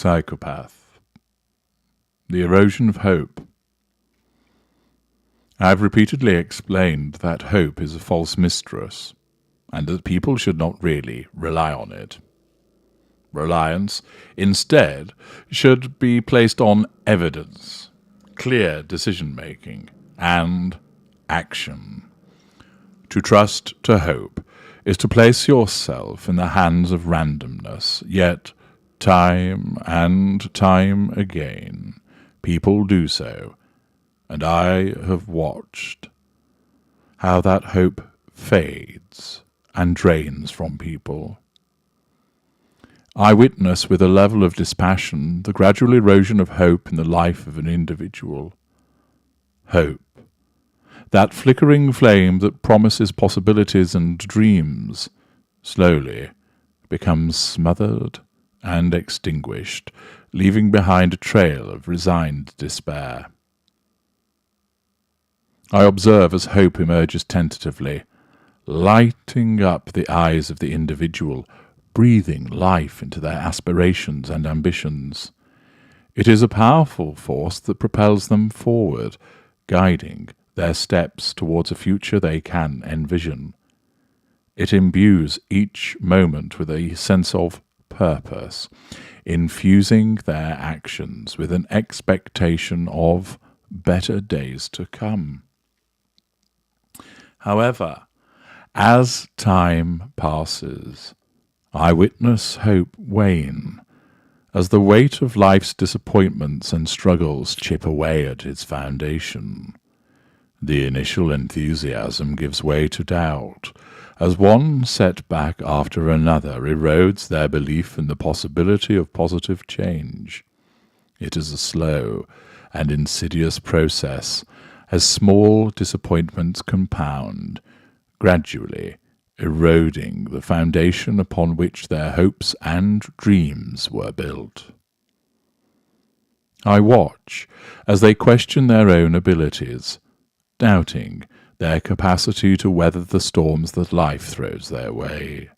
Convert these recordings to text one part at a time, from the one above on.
Psychopath. The erosion of hope. I have repeatedly explained that hope is a false mistress, and that people should not really rely on it. Reliance, instead, should be placed on evidence, clear decision-making, and action. To trust to hope is to place yourself in the hands of randomness, yet time and time again people do so, and I have watched how that hope fades and drains from people. I witness with a level of dispassion the gradual erosion of hope in the life of an individual. Hope, that flickering flame that promises possibilities and dreams, slowly becomes smothered and extinguished, leaving behind a trail of resigned despair. I observe as hope emerges tentatively, lighting up the eyes of the individual, breathing life into their aspirations and ambitions. It is a powerful force that propels them forward, guiding their steps towards a future they can envision. It imbues each moment with a sense of purpose, infusing their actions with an expectation of better days to come. However, as time passes, I witness hope wane, as the weight of life's disappointments and struggles chip away at its foundation. The initial enthusiasm gives way to doubt, as one setback after another erodes their belief in the possibility of positive change. It is a slow and insidious process, as small disappointments compound, gradually eroding the foundation upon which their hopes and dreams were built. I watch as they question their own abilities, doubting their capacity to weather the storms that life throws their way.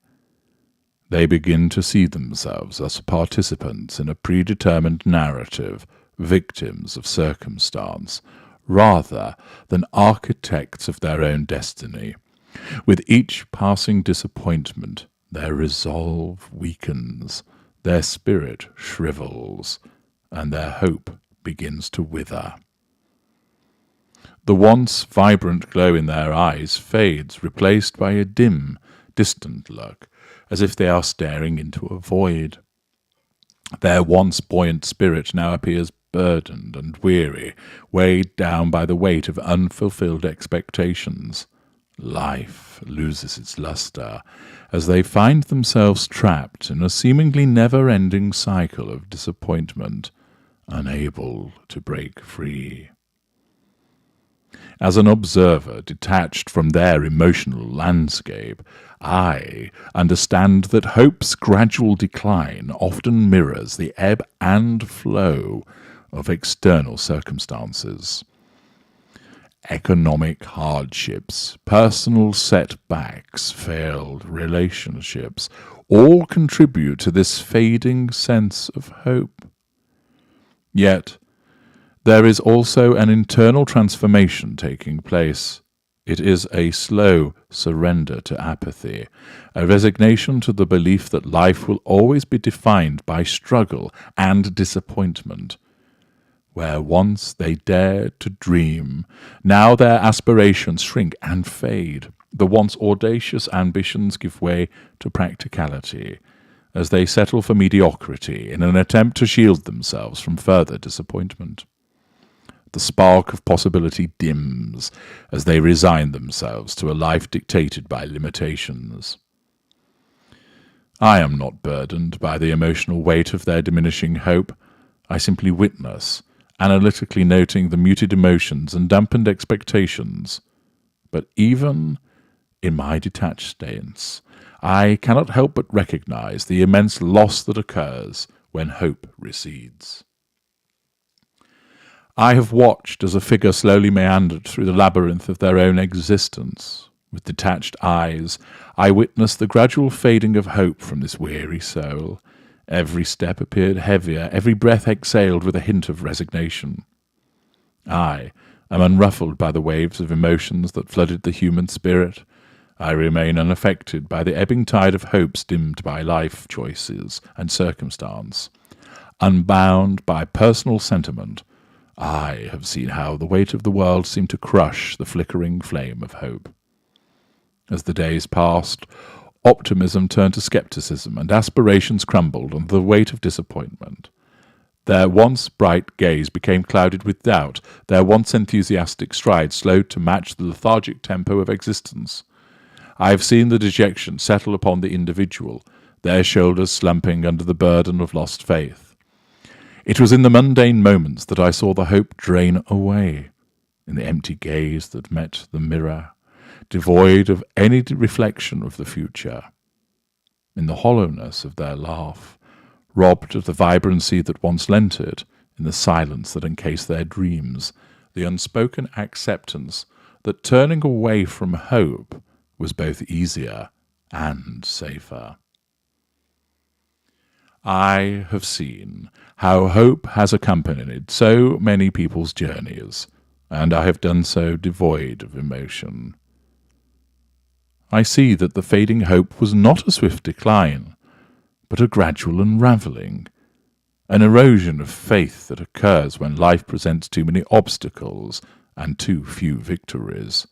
They begin to see themselves as participants in a predetermined narrative, victims of circumstance, rather than architects of their own destiny. With each passing disappointment, their resolve weakens, their spirit shrivels, and their hope begins to wither. The once vibrant glow in their eyes fades, replaced by a dim, distant look, as if they are staring into a void. Their once buoyant spirit now appears burdened and weary, weighed down by the weight of unfulfilled expectations. Life loses its luster, as they find themselves trapped in a seemingly never-ending cycle of disappointment, unable to break free. As an observer detached from their emotional landscape, I understand that hope's gradual decline often mirrors the ebb and flow of external circumstances. Economic hardships, personal setbacks, failed relationships, all contribute to this fading sense of hope. Yet, there is also an internal transformation taking place. It is a slow surrender to apathy, a resignation to the belief that life will always be defined by struggle and disappointment. Where once they dared to dream, now their aspirations shrink and fade. The once audacious ambitions give way to practicality, as they settle for mediocrity in an attempt to shield themselves from further disappointment. The spark of possibility dims as they resign themselves to a life dictated by limitations. I am not burdened by the emotional weight of their diminishing hope. I simply witness, analytically noting the muted emotions and dampened expectations. But even in my detached stance, I cannot help but recognize the immense loss that occurs when hope recedes. I have watched as a figure slowly meandered through the labyrinth of their own existence. With detached eyes, I witnessed the gradual fading of hope from this weary soul, Every step appeared heavier, every breath exhaled with a hint of resignation. I am unruffled by the waves of emotions that flooded the human spirit. I remain unaffected by the ebbing tide of hopes dimmed by life choices and circumstance. Unbound by personal sentiment, I have seen how the weight of the world seemed to crush the flickering flame of hope. As the days passed, optimism turned to skepticism, and aspirations crumbled under the weight of disappointment. Their once bright gaze became clouded with doubt, their once enthusiastic stride slowed to match the lethargic tempo of existence. I have seen the dejection settle upon the individual, their shoulders slumping under the burden of lost faith. It was in the mundane moments that I saw the hope drain away, in the empty gaze that met the mirror, devoid of any reflection of the future, in the hollowness of their laugh, robbed of the vibrancy that once lent it, in the silence that encased their dreams, the unspoken acceptance that turning away from hope was both easier and safer. I have seen how hope has accompanied so many people's journeys, and I have done so devoid of emotion. I see that the fading hope was not a swift decline, but a gradual unravelling, an erosion of faith that occurs when life presents too many obstacles and too few victories.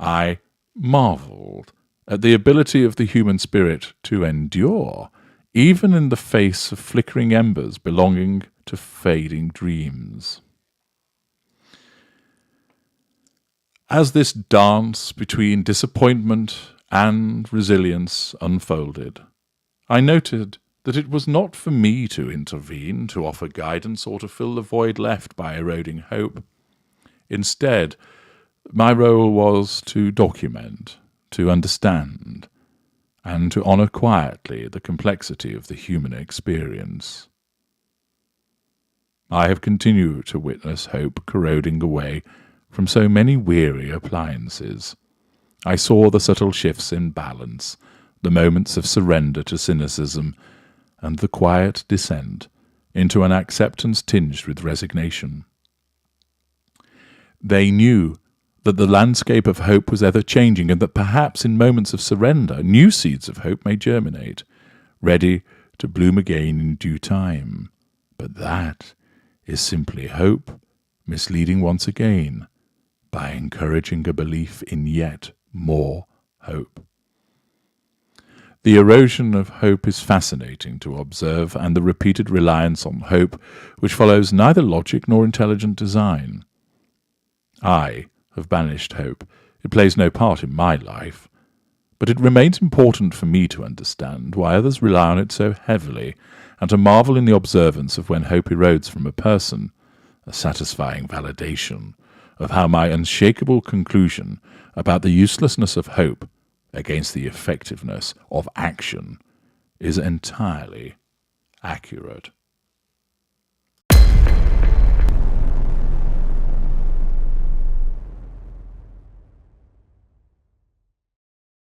I marvelled at the ability of the human spirit to endure, even in the face of flickering embers belonging to fading dreams. As this dance between disappointment and resilience unfolded, I noted that it was not for me to intervene, to offer guidance, or to fill the void left by eroding hope. Instead, my role was to document, to understand, and to honour quietly the complexity of the human experience. I have continued to witness hope corroding away from so many weary appliances. I saw the subtle shifts in balance, the moments of surrender to cynicism, and the quiet descent into an acceptance tinged with resignation. They knew that the landscape of hope was ever-changing, and that perhaps in moments of surrender new seeds of hope may germinate, ready to bloom again in due time. But that is simply hope, misleading once again by encouraging a belief in yet more hope. The erosion of hope is fascinating to observe, and the repeated reliance on hope which follows neither logic nor intelligent design. I have banished hope. It plays no part in my life, but it remains important for me to understand why others rely on it so heavily, and to marvel in the observance of when hope erodes from a person, a satisfying validation of how my unshakable conclusion about the uselessness of hope against the effectiveness of action is entirely accurate.